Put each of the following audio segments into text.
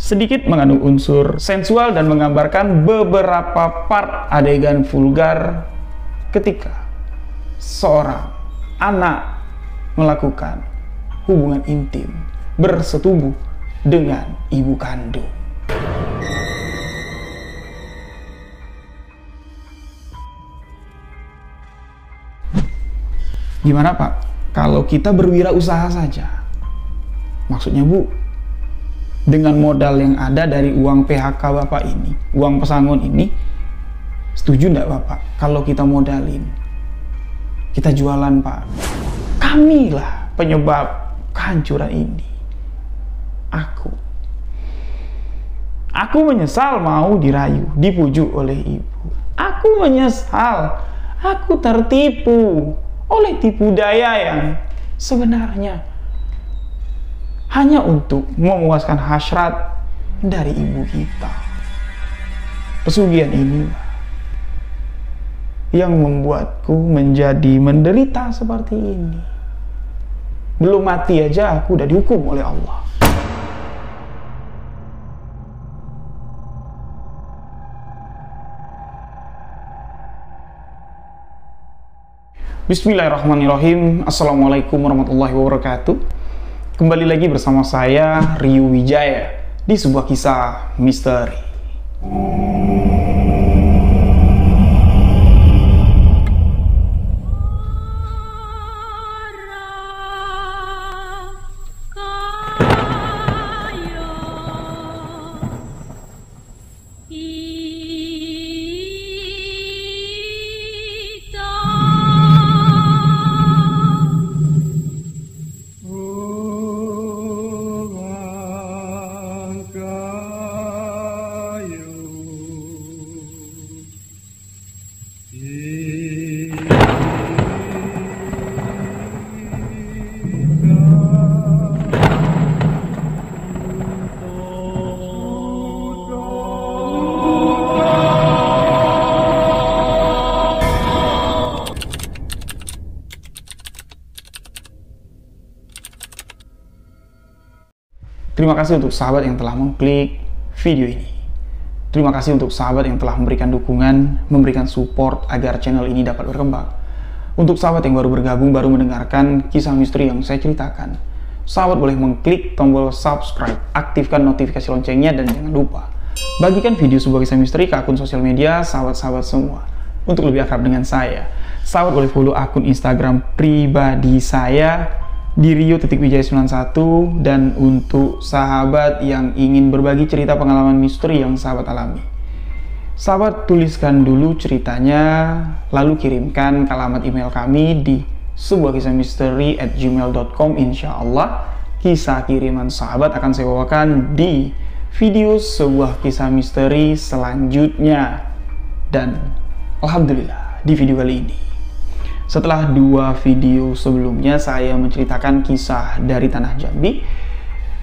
sedikit mengandung unsur sensual dan menggambarkan beberapa part adegan vulgar ketika seorang anak melakukan hubungan intim bersetubuh dengan ibu kandung. Gimana Pak? Kalau kita berwirausaha saja, maksudnya Bu, dengan modal yang ada dari uang PHK Bapak ini, uang pesangon ini, setuju enggak Bapak kalau kita modalin, kita jualan Pak? Kamilah penyebab kehancuran ini. Aku menyesal mau dirayu, dipujuk oleh ibu. Aku menyesal, aku tertipu oleh tipu daya yang sebenarnya hanya untuk memuaskan hasrat dari ibu kita. Pesugihan ini yang membuatku menjadi menderita seperti ini. Belum mati aja aku udah dihukum oleh Allah. Bismillahirrahmanirrahim. Assalamualaikum warahmatullahi wabarakatuh. Kembali lagi bersama saya, Ryu Wijaya, di sebuah kisah misteri. Terima kasih untuk sahabat yang telah mengklik video ini. Terima kasih untuk sahabat yang telah memberikan dukungan, memberikan support agar channel ini dapat berkembang. Untuk sahabat yang baru bergabung, baru mendengarkan kisah misteri yang saya ceritakan, sahabat boleh mengklik tombol subscribe, aktifkan notifikasi loncengnya, dan jangan lupa bagikan video sebuah kisah misteri ke akun sosial media sahabat-sahabat semua. Untuk lebih akrab dengan saya, sahabat boleh follow akun Instagram pribadi saya di Rio.Wijaya91, dan untuk sahabat yang ingin berbagi cerita pengalaman misteri yang sahabat alami, sahabat tuliskan dulu ceritanya, lalu kirimkan ke alamat email kami di sebuahkisahmisteri@gmail.com. Insya Allah kisah kiriman sahabat akan saya bawakan di video sebuah kisah misteri selanjutnya. Dan alhamdulillah, di video kali ini, setelah 2 video sebelumnya saya menceritakan kisah dari Tanah Jambi,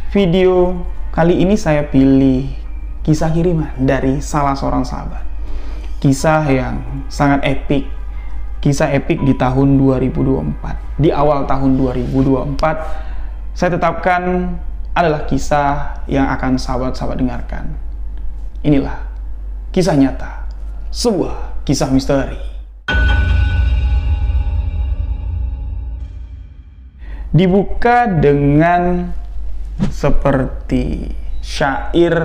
video kali ini saya pilih kisah kiriman dari salah seorang sahabat. Kisah yang sangat epik, kisah epik di tahun 2024. Di awal tahun 2024, saya tetapkan adalah kisah yang akan sahabat-sahabat dengarkan. Inilah kisah nyata, sebuah kisah misteri. Dibuka dengan seperti syair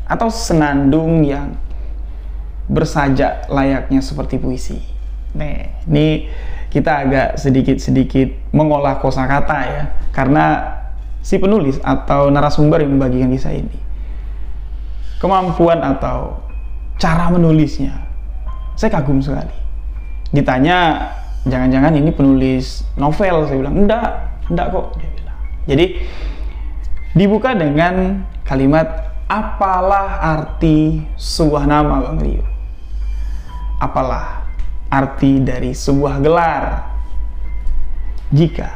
atau senandung yang bersajak layaknya seperti puisi. Nih, ini kita agak sedikit-sedikit mengolah kosakata ya, karena si penulis atau narasumber yang membagikan kisah ini, kemampuan atau cara menulisnya saya kagum sekali. Ditanya, jangan-jangan ini penulis novel? Saya bilang, enggak kok, dia bilang. Jadi dibuka dengan kalimat, apalah arti sebuah nama Bang Rio? Apalah arti dari sebuah gelar jika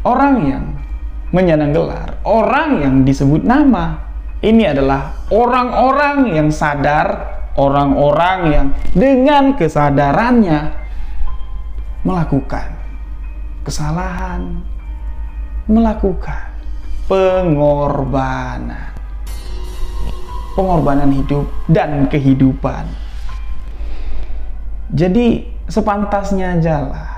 orang yang menyandang gelar, orang yang disebut nama, ini adalah orang-orang yang sadar, orang-orang yang dengan kesadarannya melakukan kesalahan, melakukan pengorbanan. pengorbanan hidup dan kehidupan. Jadi sepantasnya aja lah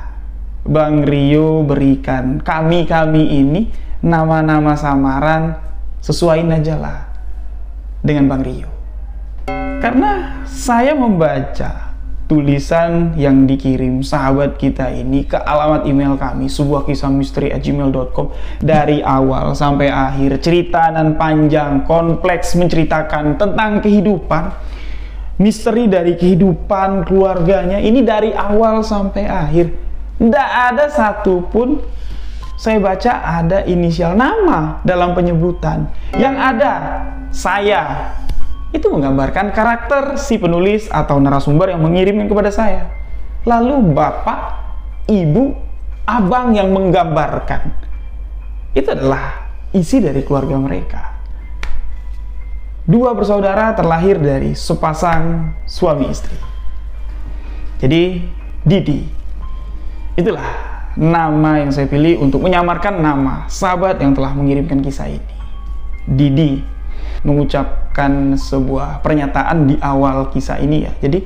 Bang Rio berikan kami ini nama-nama samaran, sesuaiin aja lah dengan Bang Rio. Karena saya membaca tulisan yang dikirim sahabat kita ini ke alamat email kami, sebuahkisahmisteri@gmail.com, dari awal sampai akhir cerita dan panjang, kompleks, menceritakan tentang kehidupan, misteri dari kehidupan keluarganya ini dari awal sampai akhir. Tidak ada satupun saya baca ada inisial nama dalam penyebutan. Yang ada saya. Itu menggambarkan karakter si penulis atau narasumber yang mengirimkan kepada saya. Lalu bapak, ibu, abang yang menggambarkan. Itu adalah isi dari keluarga mereka. Dua bersaudara terlahir dari sepasang suami istri. Jadi Didi. Itulah nama yang saya pilih untuk menyamarkan nama sahabat yang telah mengirimkan kisah ini. Didi mengucapkan sebuah pernyataan di awal kisah ini ya. Jadi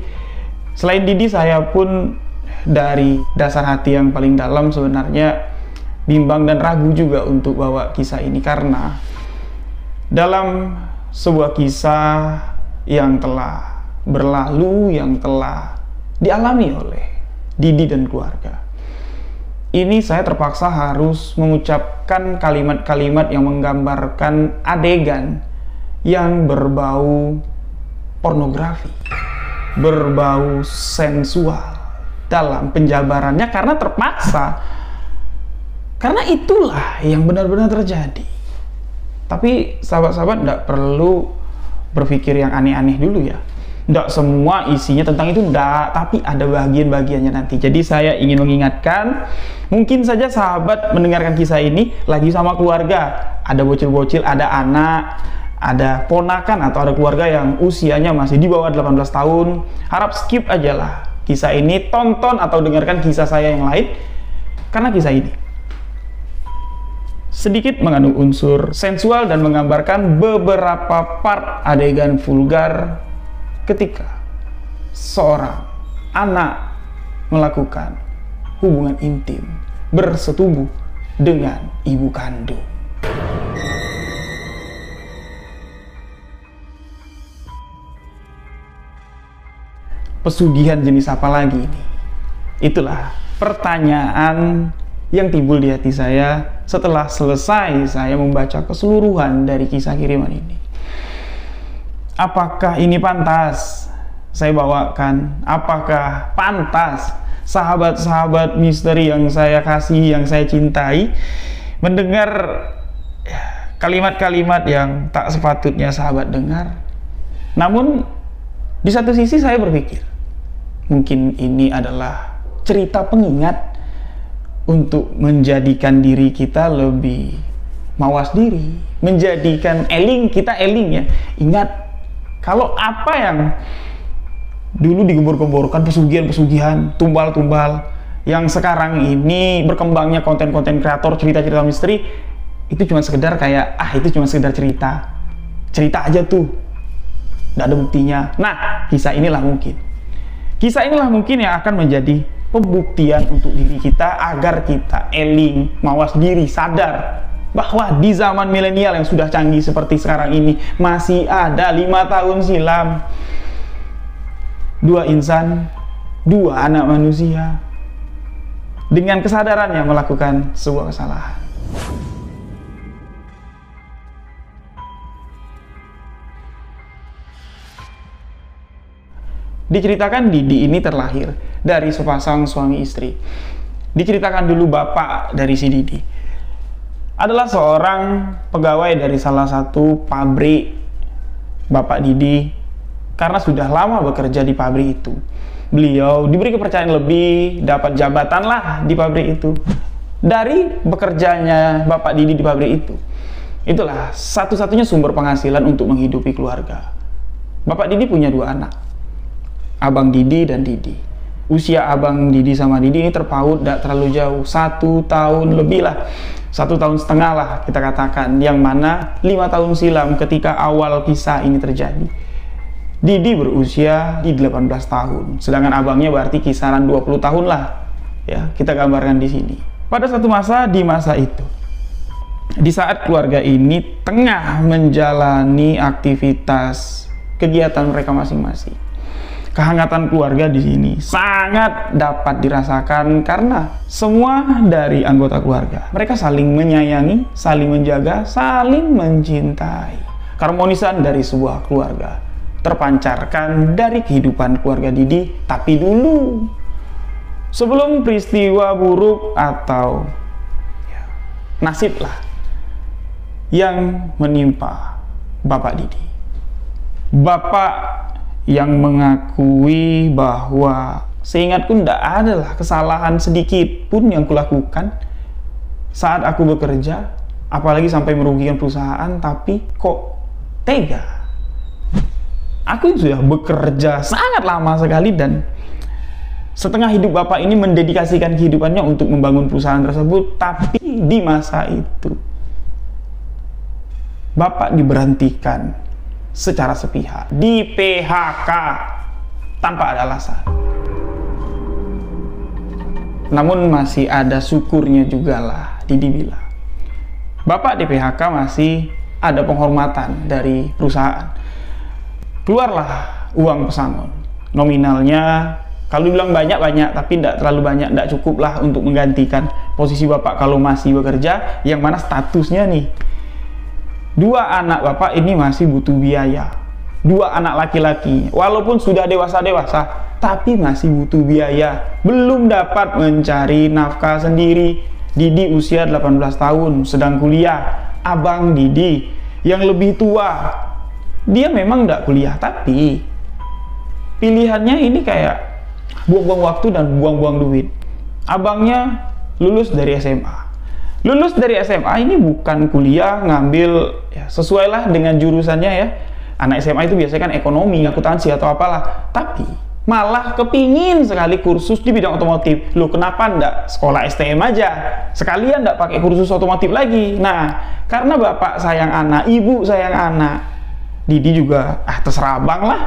selain Didi, saya pun dari dasar hati yang paling dalam sebenarnya bimbang dan ragu juga untuk bawa kisah ini, karena dalam sebuah kisah yang telah berlalu, yang telah dialami oleh Didi dan keluarga, ini saya terpaksa harus mengucapkan kalimat-kalimat yang menggambarkan adegan yang berbau pornografi, berbau sensual dalam penjabarannya, karena terpaksa, karena itulah yang benar-benar terjadi. Tapi sahabat-sahabat tidak perlu berpikir yang aneh-aneh dulu ya. Tidak semua isinya tentang itu, tidak, tapi ada bagian-bagiannya nanti. Jadi saya ingin mengingatkan, mungkin saja sahabat mendengarkan kisah ini lagi sama keluarga, ada bocil-bocil, ada anak, ada ponakan, atau ada keluarga yang usianya masih di bawah 18 tahun, harap skip aja lah kisah ini, tonton atau dengarkan kisah saya yang lain, karena kisah ini sedikit mengandung unsur sensual dan menggambarkan beberapa part adegan vulgar ketika seorang anak melakukan hubungan intim bersetubuh dengan ibu kandung. Pesugihan jenis apa lagi ini? Itulah pertanyaan yang timbul di hati saya setelah selesai saya membaca keseluruhan dari kisah kiriman ini. Apakah ini pantas saya bawakan? Apakah pantas sahabat-sahabat misteri yang saya kasih, yang saya cintai, mendengar kalimat-kalimat yang tak sepatutnya sahabat dengar? Namun di satu sisi saya berpikir, mungkin ini adalah cerita pengingat untuk menjadikan diri kita lebih mawas diri, menjadikan kita eling ya. Ingat, kalau apa yang dulu digembor-gemborkan, pesugihan-pesugihan, tumbal-tumbal, yang sekarang ini berkembangnya konten-konten kreator cerita-cerita misteri, itu cuma sekedar kayak, itu cuma sekedar cerita aja tuh, nggak ada buktinya. Nah, kisah inilah mungkin yang akan menjadi pembuktian untuk diri kita, agar kita eling, mawas diri, sadar bahwa di zaman milenial yang sudah canggih seperti sekarang ini, masih ada 5 tahun silam 2 insan, 2 anak manusia dengan kesadarannya melakukan sebuah kesalahan. Diceritakan Didi ini terlahir dari sepasang suami istri. Diceritakan dulu bapak dari si Didi adalah seorang pegawai dari salah satu pabrik bapak Didi. Karena sudah lama bekerja di pabrik itu, beliau diberi kepercayaan lebih, dapat jabatan lah di pabrik itu. Dari bekerjanya bapak Didi di pabrik itu, itulah satu-satunya sumber penghasilan untuk menghidupi keluarga. Bapak Didi punya 2 anak, Abang Didi dan Didi. usia abang Didi sama Didi ini terpaut, tidak terlalu jauh, 1 tahun lebih lah, 1,5 tahun lah kita katakan, yang mana 5 tahun silam ketika awal kisah ini terjadi, Didi berusia di 18 tahun, sedangkan abangnya berarti kisaran 20 tahun lah, ya kita gambarkan di sini. Pada satu masa, di masa itu, di saat keluarga ini tengah menjalani aktivitas kegiatan mereka masing-masing, kehangatan keluarga di sini sangat dapat dirasakan karena semua dari anggota keluarga mereka saling menyayangi, saling menjaga, saling mencintai. Keharmonisan dari sebuah keluarga terpancarkan dari kehidupan keluarga Didi, tapi dulu sebelum peristiwa buruk atau nasib lah yang menimpa Bapak Didi. Bapak yang mengakui bahwa seingatku tidak ada lah kesalahan sedikit pun yang kulakukan saat aku bekerja, apalagi sampai merugikan perusahaan, tapi kok tega. Aku sudah bekerja sangat lama sekali dan setengah hidup Bapak ini mendedikasikan kehidupannya untuk membangun perusahaan tersebut, tapi di masa itu Bapak diberhentikan secara sepihak, di PHK tanpa ada alasan. Namun masih ada syukurnya juga lah, Didi bilang. Bapak di PHK masih ada penghormatan dari perusahaan. Keluarlah uang pesangon. Nominalnya, kalau dibilang banyak-banyak, tapi tidak terlalu banyak, tidak cukup lah untuk menggantikan posisi Bapak kalau masih bekerja, yang mana statusnya nih, 2 anak Bapak ini masih butuh biaya. 2 anak laki-laki, walaupun sudah dewasa-dewasa, tapi masih butuh biaya. Belum dapat mencari nafkah sendiri. Didi usia 18 tahun, sedang kuliah. Abang Didi yang lebih tua, dia memang tidak kuliah, tapi pilihannya ini kayak buang-buang waktu dan buang-buang duit. Abangnya lulus dari SMA. Lulus dari SMA ini bukan kuliah ngambil ya, sesuai lah dengan jurusannya ya. Anak SMA itu biasanya kan ekonomi, akuntansi atau apalah. Tapi malah kepingin sekali kursus di bidang otomotif. Loh, kenapa enggak sekolah STM aja? Sekalian enggak pakai kursus otomotif lagi. Nah, karena bapak sayang anak, ibu sayang anak, Didi juga terserah abang lah.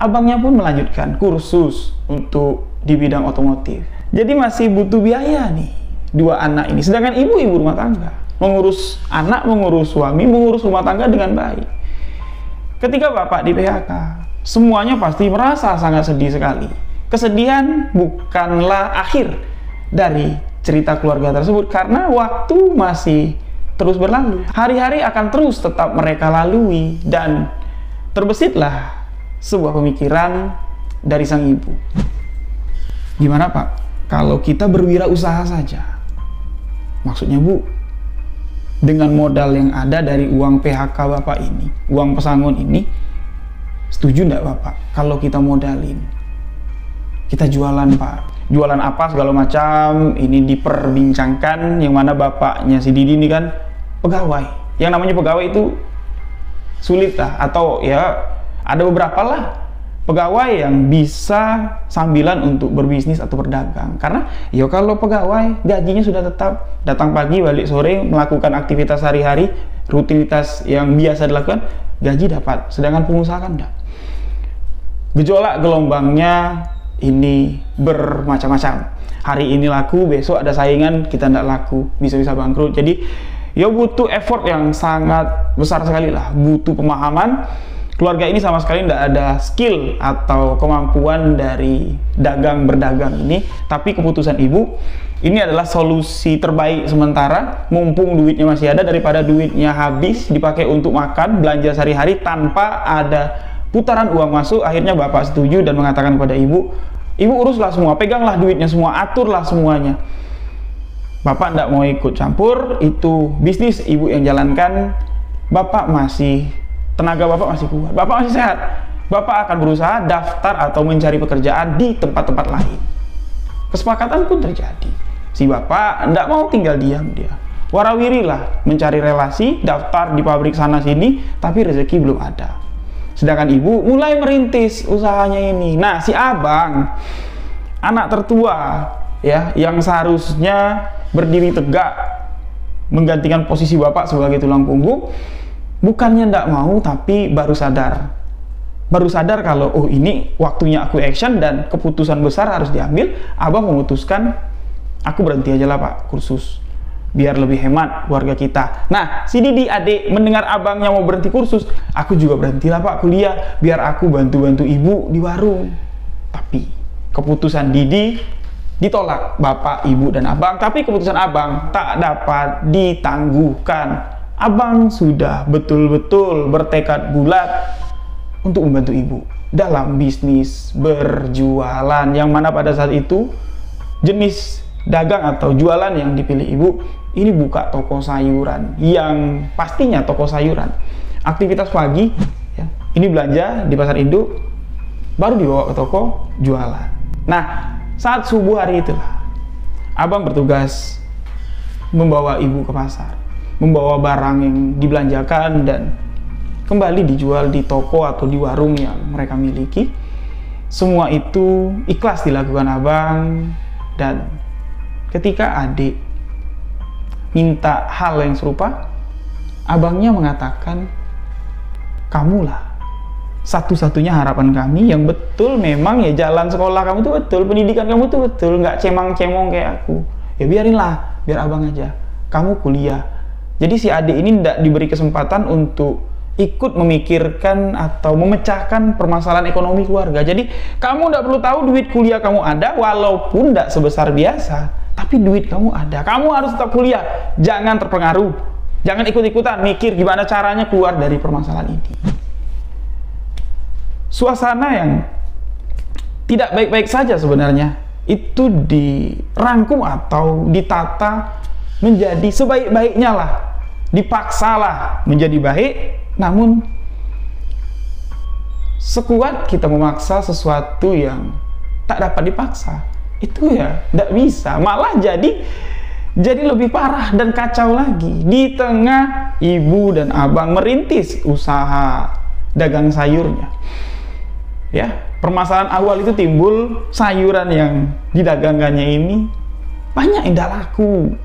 Abangnya pun melanjutkan kursus untuk di bidang otomotif. Jadi masih butuh biaya nih 2 anak ini, sedangkan ibu rumah tangga, mengurus anak, mengurus suami, mengurus rumah tangga dengan baik. Ketika bapak di PHK, semuanya pasti merasa sangat sedih sekali. Kesedihan bukanlah akhir dari cerita keluarga tersebut, karena waktu masih terus berlalu. Hari-hari akan terus tetap mereka lalui, dan terbesitlah sebuah pemikiran dari sang ibu. Gimana Pak, kalau kita berwirausaha saja? Maksudnya Bu, dengan modal yang ada dari uang PHK Bapak ini, uang pesangon ini, setuju enggak Bapak kalau kita modalin? Kita jualan Pak. Jualan apa segala macam, ini diperbincangkan, yang mana bapaknya si Didi ini kan pegawai. Yang namanya pegawai itu sulit lah, atau ya ada beberapa lah pegawai yang bisa sambilan untuk berbisnis atau berdagang. Karena ya kalau pegawai gajinya sudah tetap, datang pagi balik sore, melakukan aktivitas sehari-hari, rutinitas yang biasa dilakukan, gaji dapat. Sedangkan pengusaha kan enggak. Gejolak gelombangnya ini bermacam-macam. Hari ini laku, besok ada saingan, kita enggak laku, bisa-bisa bangkrut. Jadi ya butuh effort yang sangat besar sekali lah, butuh pemahaman. Keluarga ini sama sekali tidak ada skill atau kemampuan dari berdagang ini, tapi keputusan ibu ini adalah solusi terbaik sementara, mumpung duitnya masih ada, daripada duitnya habis dipakai untuk makan, belanja sehari-hari tanpa ada putaran uang masuk. Akhirnya bapak setuju dan mengatakan kepada ibu, ibu uruslah semua, peganglah duitnya semua, aturlah semuanya. Bapak tidak mau ikut campur, itu bisnis ibu yang jalankan. Bapak masih, tenaga bapak masih kuat, bapak masih sehat. Bapak akan berusaha daftar atau mencari pekerjaan di tempat-tempat lain. Kesepakatan pun terjadi. Si bapak tidak mau tinggal diam, dia warawiri lah mencari relasi, daftar di pabrik sana sini, tapi rezeki belum ada. Sedangkan ibu mulai merintis usahanya ini. Nah, si abang anak tertua ya, yang seharusnya berdiri tegak menggantikan posisi bapak sebagai tulang punggung, bukannya ndak mau, tapi baru sadar kalau oh ini waktunya aku action dan keputusan besar harus diambil. Abang memutuskan aku berhenti aja lah pak kursus, biar lebih hemat keluarga kita. Nah, si Didi adik mendengar abangnya mau berhenti kursus, aku juga berhentilah pak kuliah, biar aku bantu-bantu ibu di warung. Tapi keputusan Didi ditolak bapak, ibu, dan abang. Tapi keputusan abang tak dapat ditangguhkan. Abang sudah betul-betul bertekad bulat untuk membantu ibu dalam bisnis berjualan, yang mana pada saat itu jenis dagang atau jualan yang dipilih ibu ini buka toko sayuran, yang pastinya toko sayuran. Aktivitas pagi ya, ini belanja di pasar induk, baru dibawa ke toko jualan. Nah, saat subuh hari itulah abang bertugas membawa ibu ke pasar, membawa barang yang dibelanjakan dan kembali dijual di toko atau di warung yang mereka miliki. Semua itu ikhlas dilakukan abang, dan ketika adik minta hal yang serupa, abangnya mengatakan, kamulah satu-satunya harapan kami yang betul. Memang ya jalan sekolah kamu tuh betul, pendidikan kamu tuh betul, nggak cemang-cemong kayak aku. Ya biarinlah, biar abang aja, kamu kuliah. Jadi si adik ini tidak diberi kesempatan untuk ikut memikirkan atau memecahkan permasalahan ekonomi keluarga. Jadi kamu tidak perlu tahu duit kuliah kamu ada, walaupun tidak sebesar biasa, tapi duit kamu ada. Kamu harus tetap kuliah, jangan terpengaruh, jangan ikut-ikutan mikir gimana caranya keluar dari permasalahan ini. Suasana yang tidak baik-baik saja sebenarnya itu dirangkum atau ditata menjadi sebaik-baiknya lah, dipaksalah menjadi baik. Namun sekuat kita memaksa sesuatu yang tak dapat dipaksa, itu ya tidak bisa, malah jadi lebih parah dan kacau lagi. Di tengah ibu dan abang merintis usaha dagang sayurnya ya, permasalahan awal itu timbul, sayuran yang didagangkannya ini banyak yang tidak laku.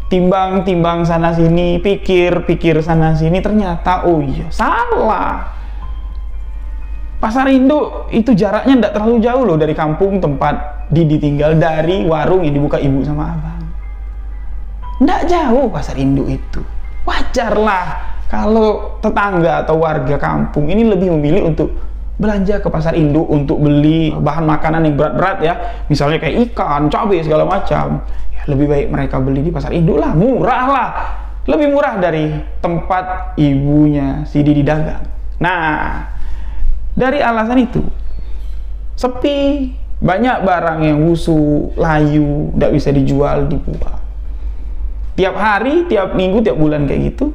Timbang-timbang sana sini, pikir-pikir sana sini, ternyata oh iya salah. Pasar induk itu jaraknya tidak terlalu jauh loh dari kampung tempat Didi tinggal, dari warung yang dibuka ibu sama abang. Tidak jauh pasar induk itu. Wajarlah kalau tetangga atau warga kampung ini lebih memilih untuk belanja ke pasar induk untuk beli bahan makanan yang berat-berat ya, misalnya kayak ikan, cabai, segala macam. Lebih baik mereka beli di pasar induk lah, murah lah, lebih murah dari tempat ibunya si Didi dagang. Nah, dari alasan itu sepi, banyak barang yang busuk, layu, tidak bisa dijual, dibuang. Tiap hari, tiap minggu, tiap bulan kayak gitu.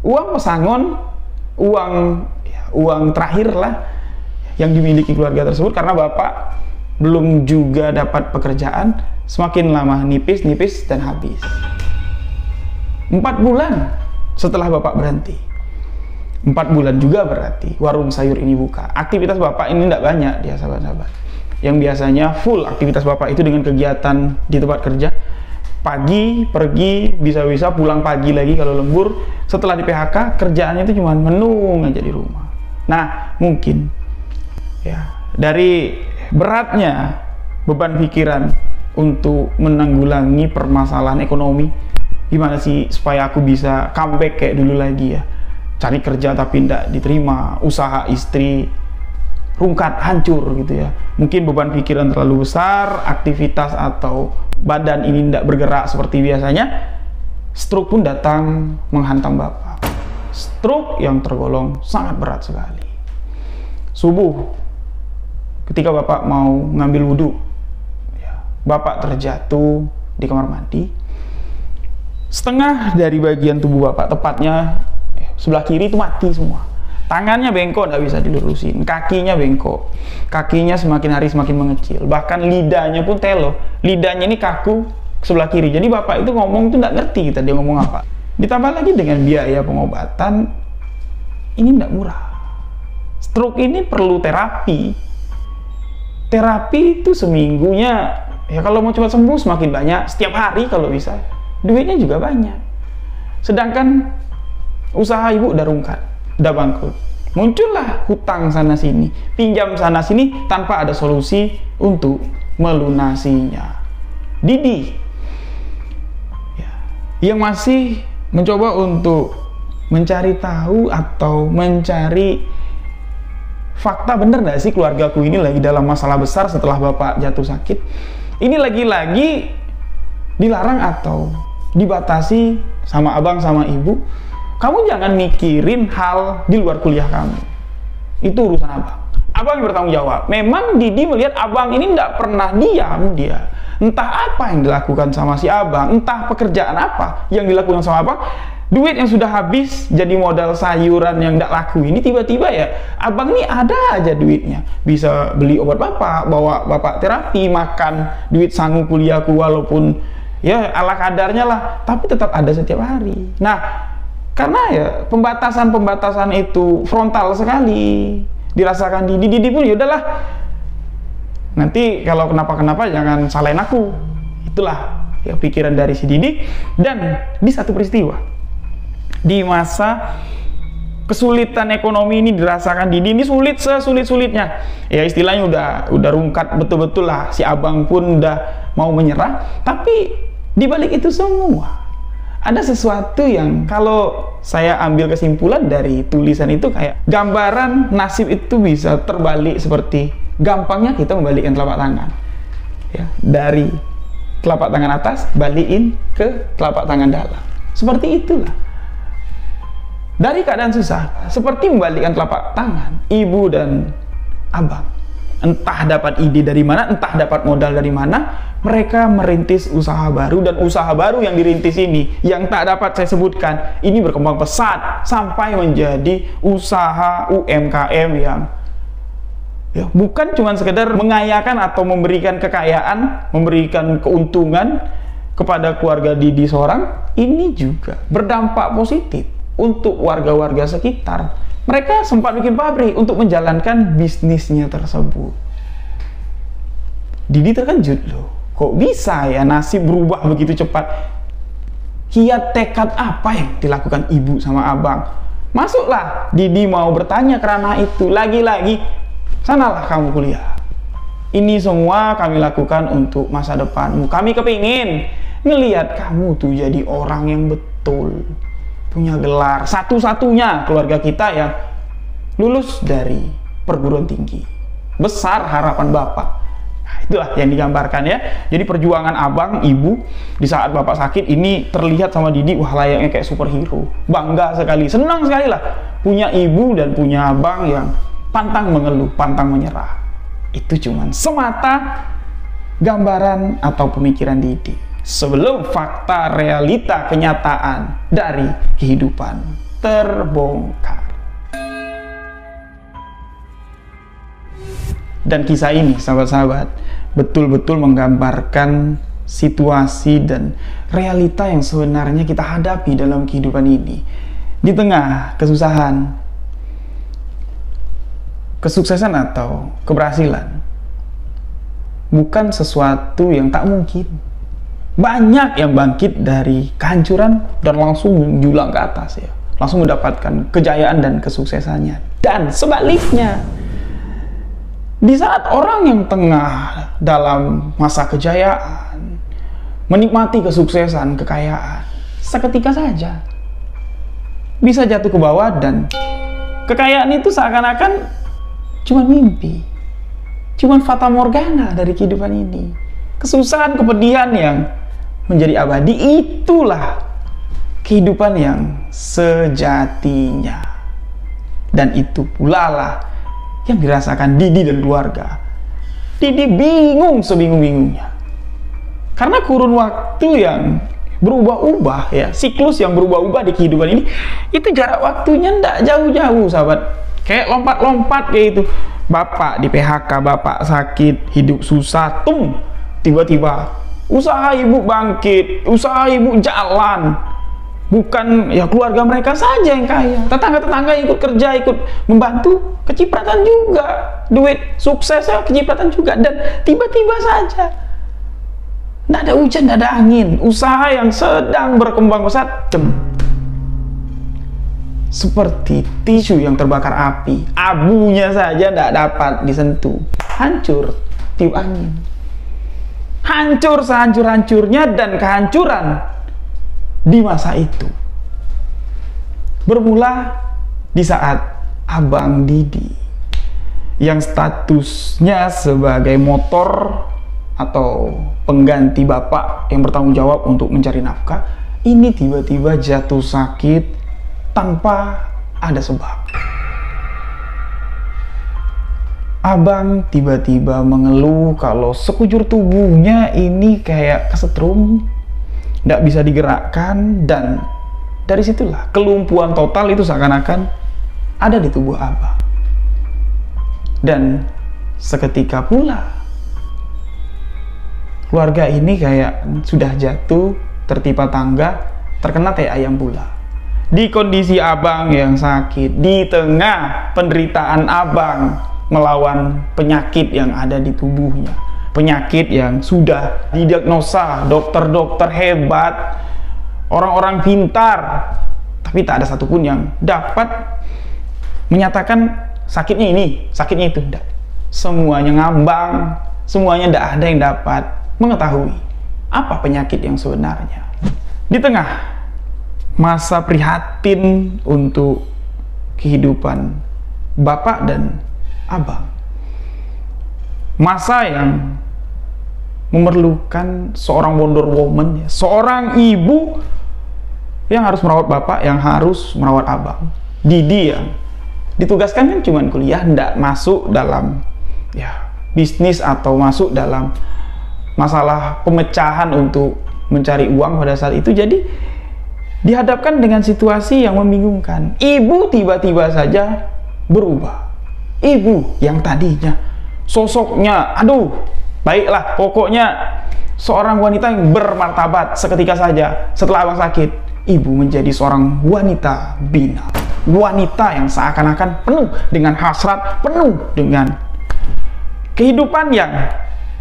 Uang pesangon, uang terakhir lah yang dimiliki keluarga tersebut, karena bapak belum juga dapat pekerjaan, semakin lama nipis dan habis. 4 bulan setelah bapak berhenti, 4 bulan juga berarti warung sayur ini buka. Aktivitas bapak ini tidak banyak dia, sahabat-sahabat. Yang biasanya full aktivitas bapak itu dengan kegiatan di tempat kerja. Pagi pergi, bisa-bisa pulang pagi lagi kalau lembur. Setelah di PHK, kerjaannya itu cuma menung aja di rumah. Nah, mungkin ya dari beratnya beban pikiran untuk menanggulangi permasalahan ekonomi, gimana sih supaya aku bisa comeback kayak dulu lagi ya, cari kerja tapi tidak diterima, usaha istri rungkat, hancur gitu ya. Mungkin beban pikiran terlalu besar, aktivitas atau badan ini tidak bergerak seperti biasanya, stroke pun datang menghantam bapak. Stroke yang tergolong sangat berat sekali. Subuh ketika bapak mau ngambil wudhu ya, bapak terjatuh di kamar mandi. Setengah dari bagian tubuh bapak, tepatnya sebelah kiri itu mati semua. Tangannya bengkok, tidak bisa dilurusin. Kakinya bengkok. Kakinya semakin hari semakin mengecil. Bahkan lidahnya pun telo. Lidahnya ini kaku sebelah kiri. Jadi bapak itu ngomong itu tidak ngerti kita dia ngomong apa. Ditambah lagi dengan biaya pengobatan, ini tidak murah. Stroke ini perlu terapi. terapi itu seminggunya, ya kalau mau cepat sembuh semakin banyak, setiap hari kalau bisa, duitnya juga banyak. Sedangkan usaha ibu udah rungkat, udah bangkrut, muncullah hutang sana sini, pinjam sana sini tanpa ada solusi untuk melunasinya. Didi ya, yang masih mencoba untuk mencari tahu atau mencari fakta, bener nggak sih keluargaku ini lagi dalam masalah besar setelah bapak jatuh sakit, ini lagi-lagi dilarang atau dibatasi sama abang sama ibu. Kamu jangan mikirin hal di luar kuliah kamu, itu urusan abang. Abang yang bertanggung jawab. Memang Didi melihat abang ini nggak pernah diam dia. Entah apa yang dilakukan sama si abang, entah pekerjaan apa yang dilakukan sama abang, duit yang sudah habis jadi modal sayuran yang nggak laku ini, tiba-tiba ya abang ini ada aja duitnya, bisa beli obat bapak, bawa bapak terapi, makan, duit sanggup kuliahku walaupun ya ala kadarnya lah, tapi tetap ada setiap hari. Nah, karena ya pembatasan itu frontal sekali dirasakan Didi pun, ya udahlah, nanti kalau kenapa-kenapa jangan salahin aku. Itulah ya pikiran dari si Didi. Dan di satu peristiwa, di masa kesulitan ekonomi ini dirasakan Didi ini sulit sesulit-sulitnya. Ya istilahnya udah rungkat betul-betul lah, si abang pun udah mau menyerah. Tapi di balik itu semua ada sesuatu yang kalau saya ambil kesimpulan dari tulisan itu, kayak gambaran nasib itu bisa terbalik seperti gampangnya kita membalikkan telapak tangan. Ya, dari telapak tangan atas balikin ke telapak tangan dalam. Seperti itulah. Dari keadaan susah, seperti membalikkan telapak tangan ibu dan abang. Entah dapat ide dari mana, entah dapat modal dari mana, mereka merintis usaha baru, dan usaha baru yang dirintis ini, yang tak dapat saya sebutkan, ini berkembang pesat sampai menjadi usaha UMKM yang ya, bukan cuma sekedar mengayakan atau memberikan kekayaan, memberikan keuntungan kepada keluarga Didi seorang, ini juga berdampak positif untuk warga-warga sekitar. Mereka sempat bikin pabrik untuk menjalankan bisnisnya tersebut. Didi terkejut loh, kok bisa ya nasib berubah begitu cepat? Kiat tekad apa yang dilakukan ibu sama abang? Masuklah Didi mau bertanya karena itu. Lagi-lagi, sanalah kamu kuliah. Ini semua kami lakukan untuk masa depanmu. Kami kepingin ngelihat kamu tuh jadi orang yang betul, punya gelar, satu-satunya keluarga kita yang lulus dari perguruan tinggi. Besar harapan bapak. Nah, itulah yang digambarkan ya. Jadi perjuangan abang, ibu di saat bapak sakit ini terlihat sama Didi, wah layaknya kayak superhero. Bangga sekali, senang sekali lah punya ibu dan punya abang yang pantang mengeluh, pantang menyerah. Itu cuman semata gambaran atau pemikiran Didi sebelum fakta, realita, kenyataan dari kehidupan terbongkar. Dan kisah ini, sahabat-sahabat, betul-betul menggambarkan situasi dan realita yang sebenarnya kita hadapi dalam kehidupan ini. Di tengah kesusahan, kesuksesan atau keberhasilan bukan sesuatu yang tak mungkin. Banyak yang bangkit dari kehancuran dan langsung menjulang ke atas ya, langsung mendapatkan kejayaan dan kesuksesannya. Dan sebaliknya, di saat orang yang tengah dalam masa kejayaan, menikmati kesuksesan, kekayaan, seketika saja bisa jatuh ke bawah, dan kekayaan itu seakan-akan cuma mimpi, cuma fata morgana dari kehidupan ini. Kesusahan, kepedihan yang menjadi abadi, itulah kehidupan yang sejatinya. Dan itu pula lah yang dirasakan Didi dan keluarga. Didi bingung sebingung-bingungnya, karena kurun waktu yang berubah-ubah ya, siklus yang berubah-ubah di kehidupan ini, itu jarak waktunya ndak jauh-jauh sahabat, kayak lompat-lompat kayak itu. Bapak di PHK, bapak sakit, hidup susah, tiba-tiba usaha ibu bangkit, usaha ibu jalan. Bukan ya keluarga mereka saja yang kaya, tetangga-tetangga ikut kerja, ikut membantu, kecipratan juga, duit suksesnya kecipratan juga. Dan tiba-tiba saja, nggak ada hujan, nggak ada angin, usaha yang sedang berkembang pesat, seperti tisu yang terbakar api, abunya saja nggak dapat disentuh, hancur tiup angin, hancur sehancur-hancurnya. Dan kehancuran di masa itu bermula di saat Abang Didi yang statusnya sebagai motor atau pengganti bapak yang bertanggung jawab untuk mencari nafkah ini tiba-tiba jatuh sakit tanpa ada sebab. Abang tiba-tiba mengeluh kalau sekujur tubuhnya ini kayak kesetrum, nggak bisa digerakkan, dan dari situlah kelumpuhan total itu seakan-akan ada di tubuh Abang. Dan seketika pula keluarga ini kayak sudah jatuh tertimpa tangga, terkena tai ayam pula. Di kondisi Abang yang sakit, di tengah penderitaan Abang melawan penyakit yang ada di tubuhnya, penyakit yang sudah didiagnosa dokter-dokter hebat, orang-orang pintar, tapi tak ada satupun yang dapat menyatakan sakitnya ini, sakitnya itu. Tidak. Semuanya ngambang, semuanya tidak ada yang dapat mengetahui apa penyakit yang sebenarnya. Di tengah masa prihatin untuk kehidupan Bapak dan Abang, masa yang memerlukan seorang Wonder Woman, seorang ibu yang harus merawat bapak, yang harus merawat abang. Didi yang ditugaskan kan cuma kuliah, ndak masuk dalam ya bisnis atau masuk dalam masalah pemecahan untuk mencari uang pada saat itu. Jadi dihadapkan dengan situasi yang membingungkan. Ibu tiba-tiba saja berubah. Ibu yang tadinya sosoknya, aduh, baiklah, pokoknya seorang wanita yang bermartabat, seketika saja setelah abang sakit, ibu menjadi seorang wanita binal, wanita yang seakan-akan penuh dengan hasrat, penuh dengan kehidupan yang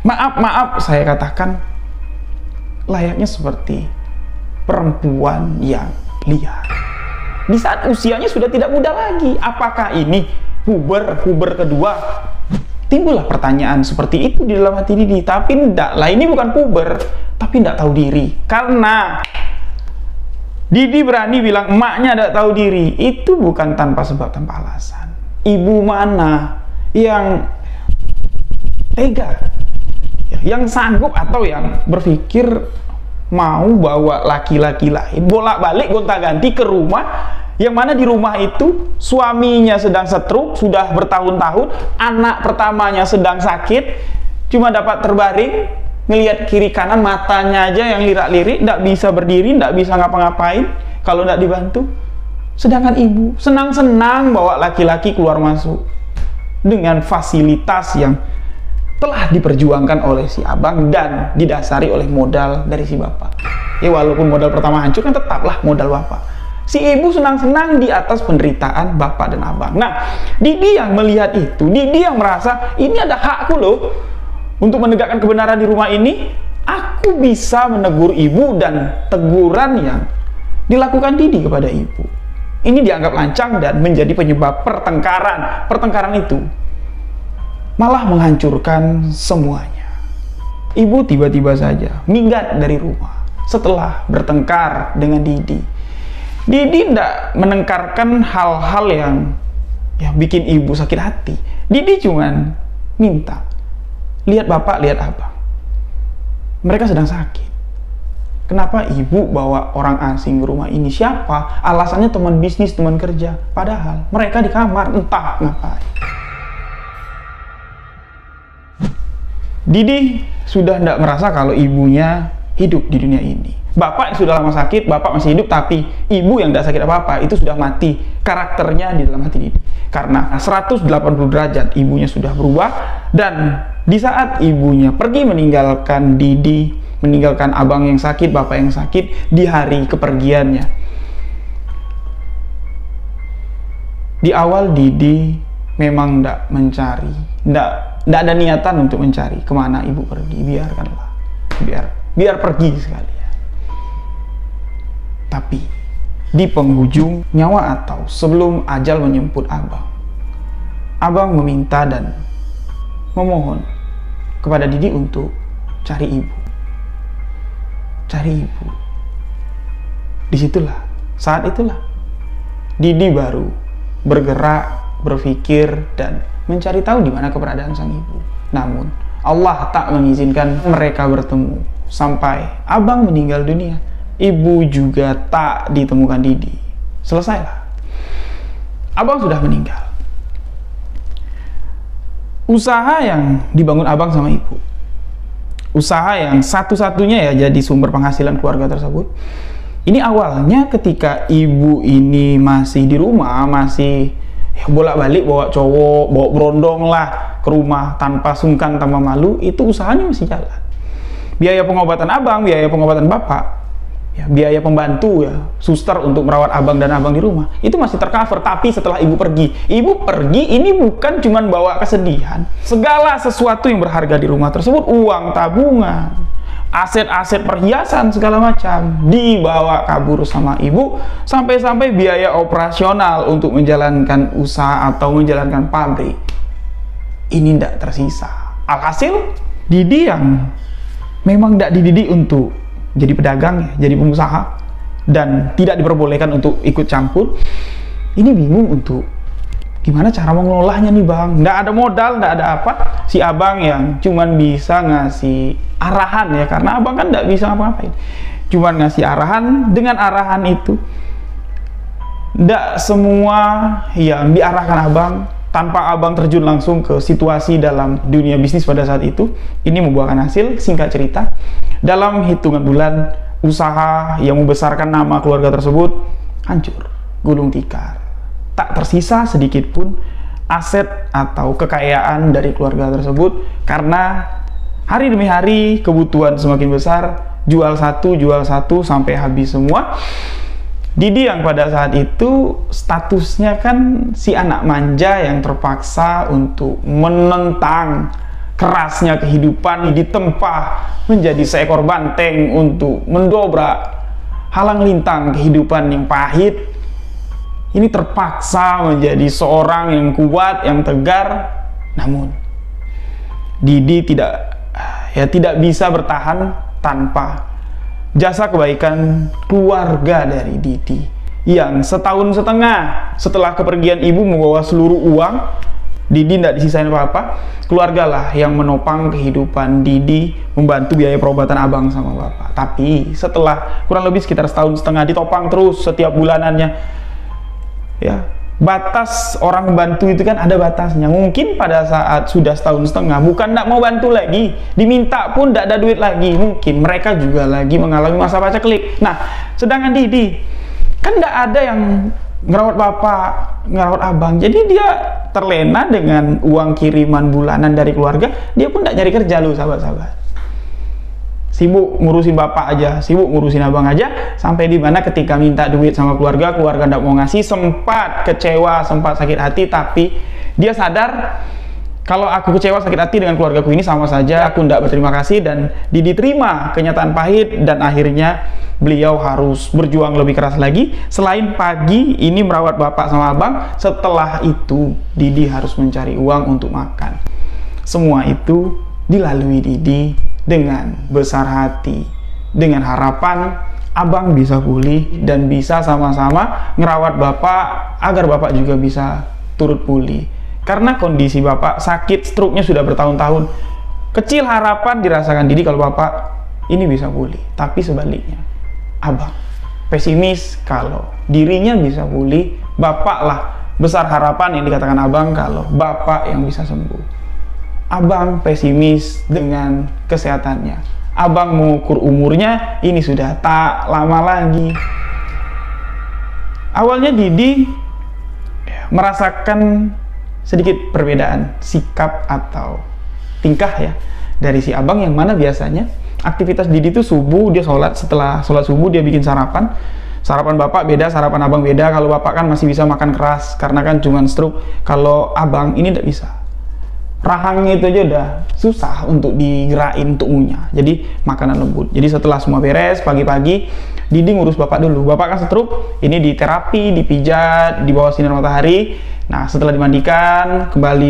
maaf saya katakan layaknya seperti perempuan yang liar. Di saat usianya sudah tidak muda lagi. Apakah ini puber kedua? Timbullah pertanyaan seperti itu di dalam hati Didi. Tapi enggak lah, ini bukan puber, tapi enggak tahu diri. Karena Didi berani bilang emaknya enggak tahu diri, itu bukan tanpa sebab, tanpa alasan. Ibu mana yang tega, yang sanggup atau yang berpikir mau bawa laki-laki lain bolak-balik gonta-ganti ke rumah, yang mana di rumah itu suaminya sedang stroke sudah bertahun-tahun, anak pertamanya sedang sakit, cuma dapat terbaring, ngelihat kiri kanan, matanya aja yang lirak-lirik, nggak bisa berdiri, nggak bisa ngapa-ngapain kalau nggak dibantu. Sedangkan ibu senang-senang bawa laki-laki keluar masuk dengan fasilitas yang telah diperjuangkan oleh si abang dan didasari oleh modal dari si bapak. Ya walaupun modal pertama hancur kan tetaplah modal bapak. Si ibu senang-senang di atas penderitaan bapak dan abang. Nah, Didi yang melihat itu, Didi yang merasa ini ada hakku loh untuk menegakkan kebenaran di rumah ini. Aku bisa menegur ibu, dan teguran yang dilakukan Didi kepada ibu ini dianggap lancang dan menjadi penyebab pertengkaran. Pertengkaran itu malah menghancurkan semuanya. Ibu tiba-tiba saja minggat dari rumah setelah bertengkar dengan Didi. Didi tidak menengkarkan hal-hal yang bikin ibu sakit hati. Didi cuman minta, lihat bapak, lihat abang, mereka sedang sakit. Kenapa ibu bawa orang asing ke rumah ini? Siapa? Alasannya teman bisnis, teman kerja. Padahal mereka di kamar entah ngapain. Didi sudah tidak merasa kalau ibunya hidup di dunia ini. Bapak yang sudah lama sakit, bapak masih hidup, tapi ibu yang tidak sakit apa-apa itu sudah mati. Karakternya di dalam hati Didi. Karena 180 derajat ibunya sudah berubah, dan di saat ibunya pergi meninggalkan Didi meninggalkan abang yang sakit, bapak yang sakit di hari kepergiannya. Di awal Didi memang tidak mencari, tidak ada niatan untuk mencari kemana ibu pergi. Biarkanlah, biar pergi sekalian. Tapi di penghujung nyawa atau sebelum ajal menjemput abang meminta dan memohon kepada Didi untuk cari ibu. Saat itulah Didi baru bergerak, berpikir dan mencari tahu di mana keberadaan sang ibu. Namun Allah tak mengizinkan mereka bertemu sampai abang meninggal dunia. Ibu juga tak ditemukan Didi. Selesailah. Abang sudah meninggal. Usaha yang dibangun abang sama ibu, usaha yang satu-satunya ya jadi sumber penghasilan keluarga tersebut, ini awalnya ketika ibu ini masih di rumah, masih bolak-balik bawa cowok, bawa berondong lah ke rumah tanpa sungkan, tanpa malu, itu usahanya masih jalan. Biaya pengobatan abang, biaya pengobatan bapak, ya, biaya pembantu ya, suster untuk merawat abang dan abang di rumah, itu masih tercover. Tapi setelah ibu pergi ini bukan cuman bawa kesedihan, segala sesuatu yang berharga di rumah tersebut, uang tabungan, aset-aset perhiasan segala macam dibawa kabur sama ibu, sampai-sampai biaya operasional untuk menjalankan usaha atau menjalankan pabrik ini tidak tersisa. Alhasil Didi yang memang tidak dididik untuk jadi pedagang ya, jadi pengusaha dan tidak diperbolehkan untuk ikut campur, ini bingung untuk gimana cara mengelolanya nih bang. Nggak ada modal, nggak ada apa. Si abang yang cuman bisa ngasih arahan ya, karena abang kan nggak bisa ngapa-ngapain, cuman ngasih arahan. Dengan arahan itu nggak semua yang diarahkan abang, tanpa abang terjun langsung ke situasi dalam dunia bisnis pada saat itu, ini membuahkan hasil. Singkat cerita, dalam hitungan bulan, usaha yang membesarkan nama keluarga tersebut hancur, gulung tikar. Tak tersisa sedikit pun aset atau kekayaan dari keluarga tersebut, karena hari demi hari kebutuhan semakin besar, jual satu sampai habis semua. Didi yang pada saat itu statusnya kan si anak manja yang terpaksa untuk menentang kerasnya kehidupan, ditempah menjadi seekor banteng untuk mendobrak halang lintang kehidupan yang pahit. Ini terpaksa menjadi seorang yang kuat, yang tegar. Namun Didi tidak bisa bertahan tanpa jasa kebaikan keluarga dari Didi, yang setahun setengah setelah kepergian ibu membawa seluruh uang. Didi tidak disisain apa-apa. Keluarga lah yang menopang kehidupan Didi, membantu biaya perobatan abang sama bapak. Tapi setelah kurang lebih sekitar setahun setengah ditopang terus setiap bulanannya, ya, batas orang membantu itu kan ada batasnya. Mungkin pada saat sudah setahun setengah bukan tidak mau bantu lagi, diminta pun tidak ada duit lagi. Mungkin mereka juga lagi mengalami masa paceklik. Nah, sedangkan Didi kan tidak ada yang ngerawat bapak, ngerawat abang, jadi dia terlena dengan uang kiriman bulanan dari keluarga. Dia pun tidak nyari kerja loh sahabat-sahabat, sibuk ngurusin bapak aja, sibuk ngurusin abang aja, sampai di mana ketika minta duit sama keluarga tidak mau ngasih. Sempat kecewa, sempat sakit hati, tapi dia sadar kalau aku kecewa sakit hati dengan keluargaku ini sama saja aku tidak berterima kasih. Dan Didi terima kenyataan pahit, dan akhirnya beliau harus berjuang lebih keras lagi. Selain pagi ini merawat bapak sama abang, setelah itu Didi harus mencari uang untuk makan. Semua itu dilalui Didi dengan besar hati, dengan harapan abang bisa pulih dan bisa sama-sama ngerawat bapak agar bapak juga bisa turut pulih. Karena kondisi bapak sakit stroke-nya sudah bertahun-tahun. Kecil harapan dirasakan Didi kalau bapak ini bisa pulih. Tapi sebaliknya, abang pesimis kalau dirinya bisa pulih, bapak lah besar harapan yang dikatakan abang kalau bapak yang bisa sembuh. Abang pesimis dengan kesehatannya. Abang mengukur umurnya, ini sudah tak lama lagi. Awalnya Didi merasakan sedikit perbedaan sikap atau tingkah ya dari si abang, yang mana biasanya aktivitas Didi itu subuh dia sholat, setelah sholat subuh dia bikin sarapan. Sarapan bapak beda, sarapan abang beda. Kalau bapak kan masih bisa makan keras karena kan cuman stroke. Kalau abang ini tidak bisa. Rahangnya itu aja udah susah untuk digerakin untuk ngunyah. Jadi makanan lembut. Jadi setelah semua beres pagi-pagi, Didi ngurus bapak dulu. Bapak kan stroke, ini diterapi, dipijat, di bawah sinar matahari. Nah setelah dimandikan, kembali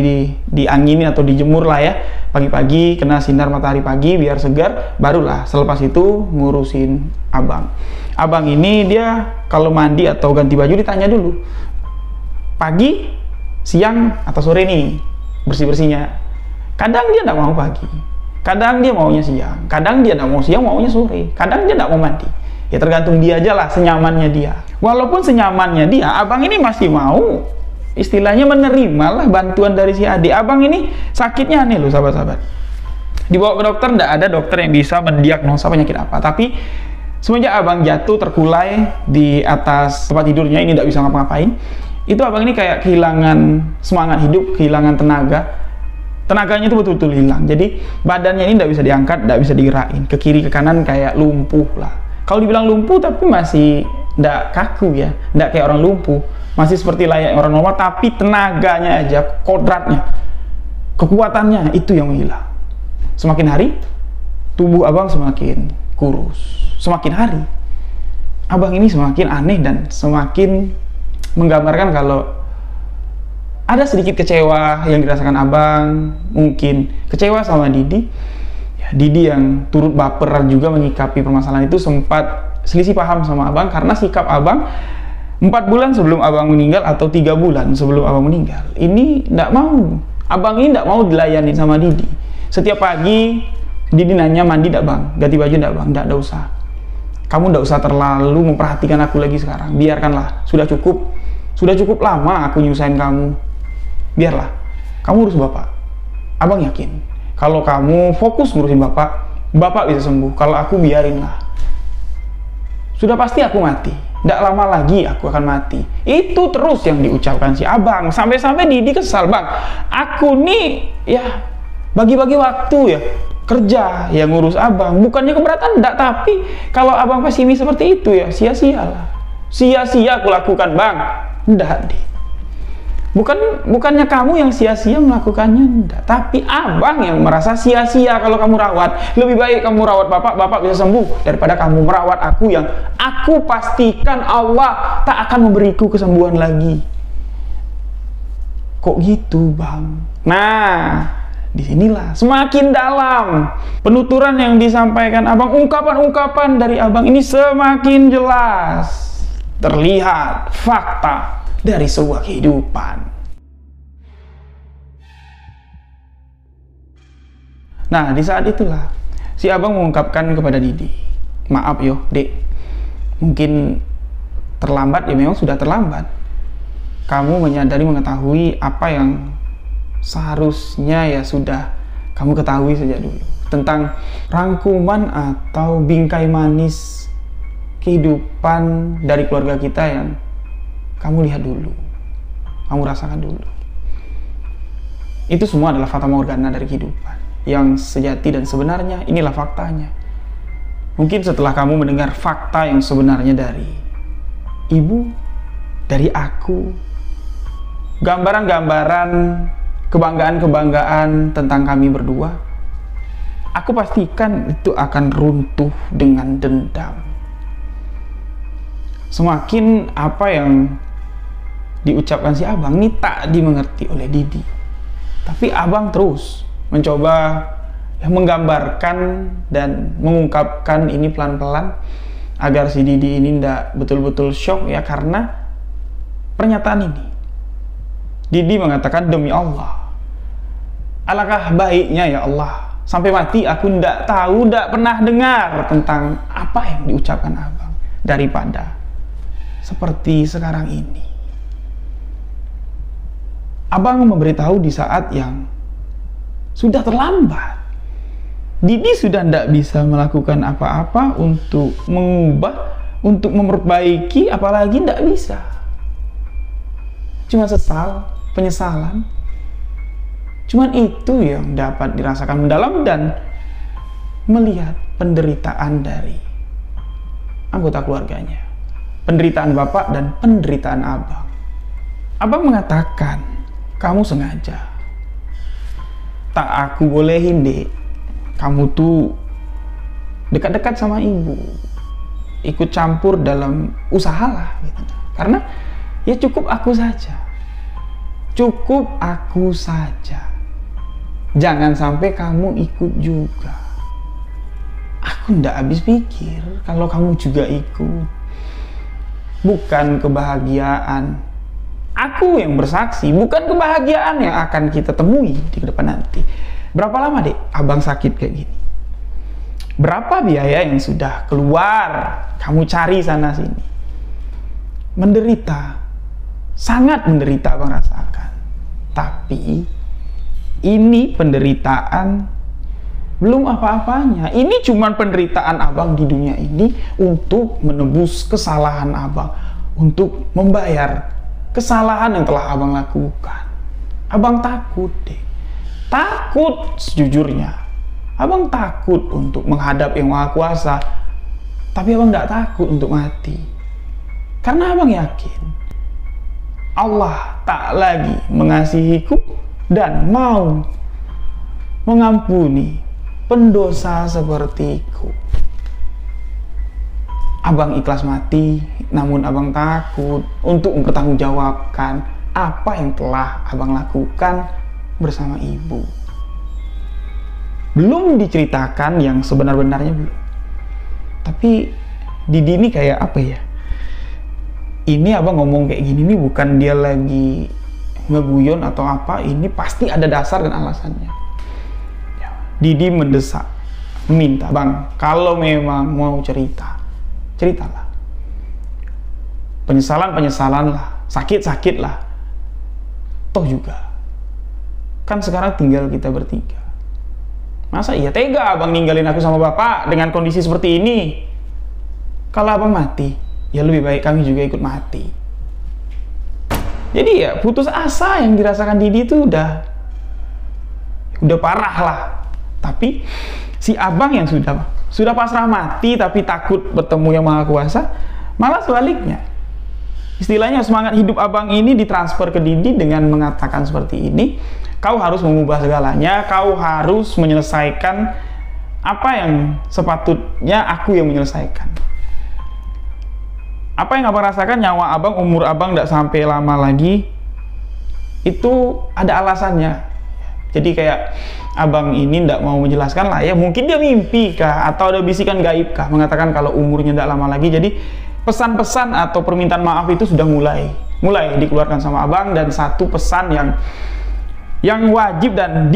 dianginin atau dijemur lah ya. Pagi-pagi kena sinar matahari pagi biar segar. Barulah selepas itu ngurusin abang. Abang ini dia kalau mandi atau ganti baju ditanya dulu. Pagi, siang, atau sore nih bersih-bersihnya. Kadang dia tidak mau pagi, kadang dia maunya siang, kadang dia tidak mau siang, maunya sore, kadang dia tidak mau mandi. Ya tergantung dia aja lah, senyamannya dia. Walaupun senyamannya dia, abang ini masih mau istilahnya menerima lah bantuan dari si adik. Abang ini sakitnya aneh loh sahabat-sahabat. Dibawa ke dokter, tidak ada dokter yang bisa mendiagnosa penyakit apa. Tapi semenjak abang jatuh terkulai di atas tempat tidurnya, ini tidak bisa ngapa-ngapain, itu abang ini kayak kehilangan semangat hidup, kehilangan tenaga. Tenaganya itu betul-betul hilang. Jadi badannya ini tidak bisa diangkat, tidak bisa digerakin. Ke kiri ke kanan kayak lumpuh lah. Kalau dibilang lumpuh tapi masih tidak kaku ya, tidak kayak orang lumpuh. Masih seperti layak orang normal, tapi tenaganya aja, kodratnya, kekuatannya itu yang hilang. Semakin hari, tubuh abang semakin kurus. Semakin hari, abang ini semakin aneh dan semakin menggambarkan kalau ada sedikit kecewa yang dirasakan abang, mungkin kecewa sama Didi. Ya, Didi yang turut baperan juga menyikapi permasalahan itu, sempat selisih paham sama abang karena sikap abang 4 bulan sebelum abang meninggal atau 3 bulan sebelum abang meninggal. Ini tidak mau, abang ini tidak mau dilayani sama Didi. Setiap pagi Didi nanya, mandi tidak bang, ganti baju tidak bang, tidak usah. Kamu tidak usah terlalu memperhatikan aku lagi sekarang, biarkanlah, sudah cukup lama aku nyusahin kamu. Biarlah, kamu urus bapak. Abang yakin, kalau kamu fokus ngurusin bapak, bapak bisa sembuh. Kalau aku biarinlah. Sudah pasti aku mati. Tidak lama lagi aku akan mati. Itu terus yang diucapkan si abang. Sampai-sampai Didi kesal, bang. Aku nih, ya bagi-bagi waktu ya. Kerja, ya ngurus abang. Bukannya keberatan, enggak. Tapi kalau abang pesimis seperti itu ya, sia-sialah. Sia-sia aku lakukan, bang. Enggak, Di. Bukannya kamu yang sia-sia melakukannya, enggak. Tapi abang yang merasa sia-sia kalau kamu rawat. Lebih baik kamu rawat bapak bisa sembuh daripada kamu merawat aku yang aku pastikan Allah tak akan memberiku kesembuhan lagi. Kok gitu, bang? Nah, disinilah semakin dalam penuturan yang disampaikan abang, ungkapan-ungkapan dari abang ini semakin jelas terlihat fakta dari sebuah kehidupan. Nah, di saat itulah si abang mengungkapkan kepada Didi, maaf yo dek, mungkin terlambat ya, memang sudah terlambat. Kamu menyadari, mengetahui apa yang seharusnya ya sudah kamu ketahui sejak dulu, tentang rangkuman atau bingkai manis kehidupan dari keluarga kita yang kamu lihat dulu, kamu rasakan dulu. Itu semua adalah fata morgana dari kehidupan yang sejati dan sebenarnya. Inilah faktanya. Mungkin setelah kamu mendengar fakta yang sebenarnya dari ibu, dari aku, gambaran-gambaran, kebanggaan-kebanggaan tentang kami berdua, aku pastikan itu akan runtuh dengan dendam. Semakin apa yang diucapkan si abang ini tak dimengerti oleh Didi, tapi abang terus mencoba menggambarkan dan mengungkapkan ini pelan-pelan agar si Didi ini tidak betul-betul shock ya karena pernyataan ini. Didi mengatakan, demi Allah, alangkah baiknya ya Allah, sampai mati aku tidak tahu, tidak pernah dengar tentang apa yang diucapkan abang daripada seperti sekarang ini. Abang memberitahu di saat yang sudah terlambat. Didi sudah tidak bisa melakukan apa-apa untuk mengubah, untuk memperbaiki, apalagi tidak bisa. Cuma sesal, penyesalan. Cuman itu yang dapat dirasakan mendalam dan melihat penderitaan dari anggota keluarganya, penderitaan bapak dan penderitaan abang. Abang mengatakan, kamu sengaja. Tak aku bolehin, Dek. Kamu tuh dekat-dekat sama ibu, ikut campur dalam usaha lah gitu. Karena ya cukup aku saja. Cukup aku saja. Jangan sampai kamu ikut juga. Aku ndak habis pikir kalau kamu juga ikut. Bukan kebahagiaan. Aku yang bersaksi, bukan kebahagiaan yang akan kita temui di depan nanti. Berapa lama, Dek, abang sakit kayak gini? Berapa biaya yang sudah keluar? Kamu cari sana sini. Menderita. Sangat menderita abang rasakan. Tapi ini penderitaan belum apa-apanya. Ini cuma penderitaan abang di dunia ini untuk menebus kesalahan abang, untuk membayar kesalahan yang telah abang lakukan. Abang takut, Dek. Takut sejujurnya. Abang takut untuk menghadap Yang Maha Kuasa. Tapi abang tidak takut untuk mati. Karena abang yakin Allah tak lagi mengasihiku dan mau mengampuni pendosa sepertiku. Abang ikhlas mati, namun abang takut untuk mempertanggungjawabkan apa yang telah abang lakukan bersama ibu. Belum diceritakan yang sebenar-benarnya belum. Tapi Didi ini kayak apa ya? Ini abang ngomong kayak gini nih bukan dia lagi ngeguyon atau apa, ini pasti ada dasar dan alasannya. Didi mendesak, meminta, bang, kalau memang mau cerita, ceritalah. Penyesalan lah, sakit lah. Toh juga, kan sekarang tinggal kita bertiga. Masa iya tega abang ninggalin aku sama bapak dengan kondisi seperti ini? Kalau abang mati, ya lebih baik kami juga ikut mati. Jadi ya putus asa yang dirasakan Didi itu udah parah lah. Tapi si abang yang sudah pasrah mati tapi takut bertemu Yang Maha Kuasa, malah sebaliknya. Istilahnya semangat hidup abang ini ditransfer ke Didi dengan mengatakan seperti ini, kau harus mengubah segalanya, kau harus menyelesaikan apa yang sepatutnya aku yang menyelesaikan. Apa yang abang rasakan, nyawa abang, umur abang tidak sampai lama lagi, itu ada alasannya. Jadi kayak abang ini tidak mau menjelaskan lah ya, mungkin dia mimpi kah atau ada bisikan gaib kah mengatakan kalau umurnya tidak lama lagi. Jadi pesan-pesan atau permintaan maaf itu sudah mulai dikeluarkan sama abang, dan satu pesan yang wajib dan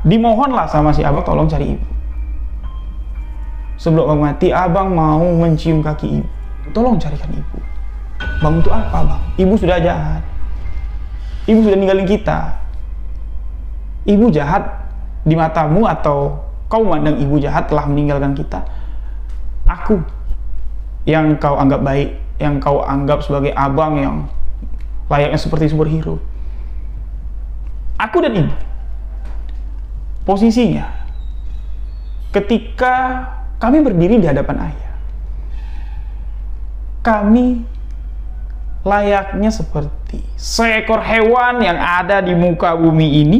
dimohon lah sama si abang, tolong cari ibu. Sebelum abang mati, abang mau mencium kaki ibu. Tolong carikan ibu. Bang, untuk apa, bang? Ibu sudah jahat. Ibu sudah ninggalin kita. Ibu jahat di matamu atau kau memandang ibu jahat telah meninggalkan kita? Aku yang kau anggap baik, yang kau anggap sebagai abang yang layaknya seperti superhero. Aku dan ibu posisinya ketika kami berdiri di hadapan ayah, kami layaknya seperti seekor hewan yang ada di muka bumi ini,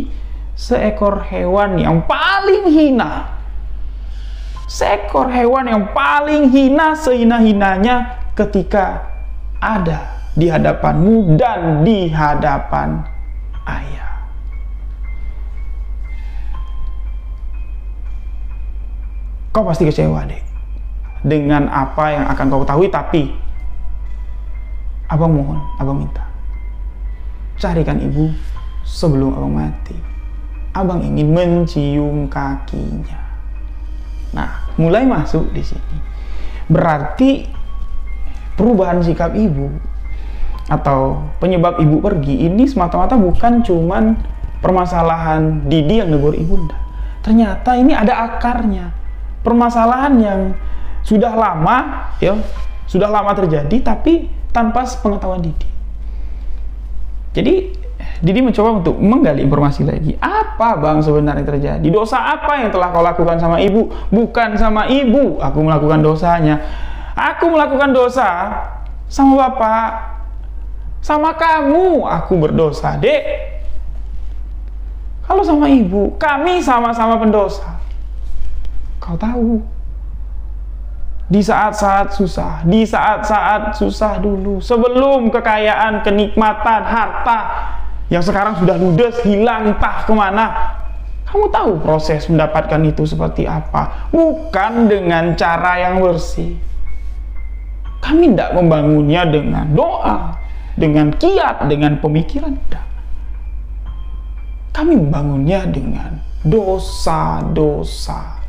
seekor hewan yang paling hina, seekor hewan yang paling hina, sehina-hinanya ketika ada di hadapanmu dan di hadapan ayah. Kau pasti kecewa, Dek, dengan apa yang akan kau ketahui, tapi abang mohon, abang minta, carikan ibu sebelum abang mati. Abang ingin mencium kakinya. Nah, mulai masuk di sini. Berarti perubahan sikap ibu atau penyebab ibu pergi ini semata-mata bukan cuman permasalahan Didi yang negur ibunda. Ternyata ini ada akarnya. Permasalahan yang sudah lama, ya, sudah lama terjadi, tapi tanpa pengetahuan Didi. Jadi Didi mencoba untuk menggali informasi lagi. Apa apa Bang sebenarnya terjadi? Dosa apa yang telah kau lakukan sama ibu? Bukan sama ibu aku melakukan dosanya. Aku melakukan dosa sama bapak. Sama kamu aku berdosa, Dek. Kalau sama ibu, kami sama-sama pendosa. Kau tahu, di saat-saat susah dulu, sebelum kekayaan, kenikmatan, harta yang sekarang sudah ludes, hilang, entah kemana, kamu tahu proses mendapatkan itu seperti apa? Bukan dengan cara yang bersih. Kami tidak membangunnya dengan doa, dengan kiat, dengan pemikiran. Tidak. Kami membangunnya dengan dosa-dosa.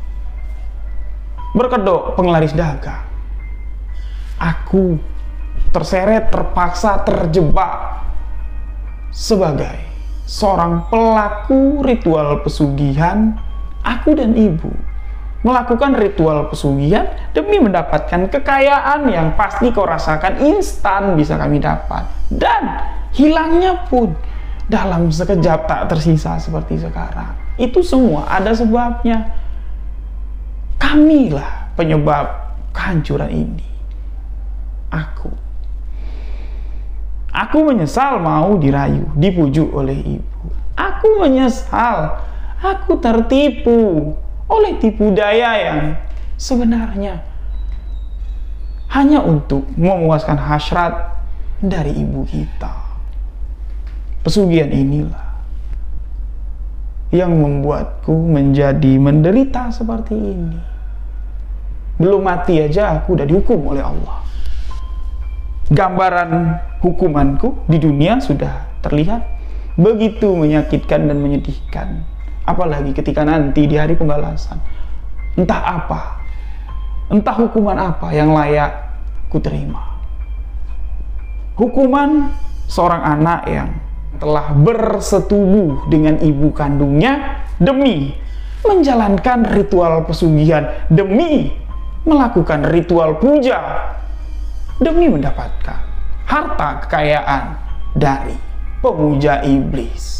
Berkedok penglaris dagang. Aku terseret, terpaksa, terjebak sebagai seorang pelaku ritual pesugihan. Aku dan ibu melakukan ritual pesugihan demi mendapatkan kekayaan yang pasti kau rasakan instan bisa kami dapat, dan hilangnya pun dalam sekejap tak tersisa seperti sekarang. Itu semua ada sebabnya. Kamilah penyebab kehancuran ini. Aku menyesal mau dirayu, dipujuk oleh ibu. Aku menyesal, aku tertipu oleh tipu daya yang sebenarnya hanya untuk memuaskan hasrat dari ibu kita. Pesugihan inilah yang membuatku menjadi menderita seperti ini. Belum mati aja aku udah dihukum oleh Allah. Gambaran hukumanku di dunia sudah terlihat begitu menyakitkan dan menyedihkan. Apalagi ketika nanti di hari pembalasan, entah apa, entah hukuman apa yang layak ku terima. Hukuman seorang anak yang telah bersetubuh dengan ibu kandungnya demi menjalankan ritual pesugihan, demi melakukan ritual puja, demi mendapatkan harta kekayaan dari pemuja iblis.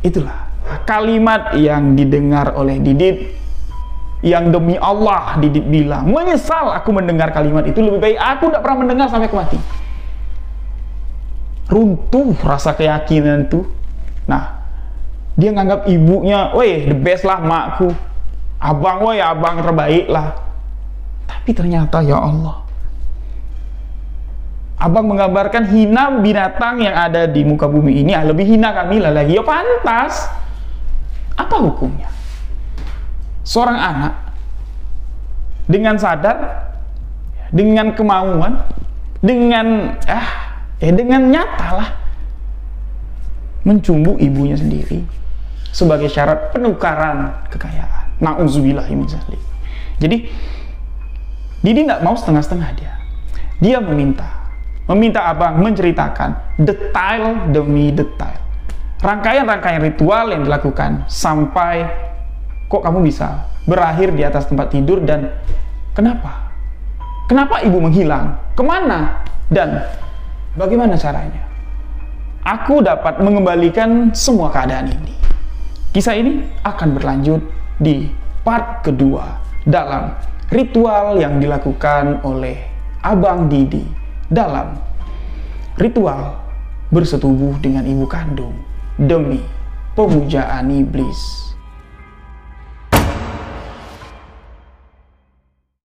Itulah kalimat yang didengar oleh Didit, yang demi Allah Didit bilang, menyesal aku mendengar kalimat itu, lebih baik aku tidak pernah mendengar sampai aku mati. Runtuh rasa keyakinan tuh. Nah, dia nganggap ibunya, weh the best lah makku, abang weh abang terbaik lah. Tapi ternyata ya Allah, abang menggambarkan hina binatang yang ada di muka bumi ini, lebih hina kami lah lagi. Ya pantas. Apa hukumnya? Seorang anak dengan sadar, dengan kemauan, dengan dengan nyata lah mencumbu ibunya sendiri sebagai syarat penukaran kekayaan. Na'udzubillah min dzalik. Jadi Didi tidak mau setengah-setengah dia meminta abang menceritakan detail demi detail, rangkaian-rangkaian ritual yang dilakukan sampai kok kamu bisa berakhir di atas tempat tidur, dan kenapa ibu menghilang, kemana, dan bagaimana caranya aku dapat mengembalikan semua keadaan ini. Kisah ini akan berlanjut di part kedua dalam ritual yang dilakukan oleh Abang Didi dalam ritual bersetubuh dengan ibu kandung demi pemujaan iblis.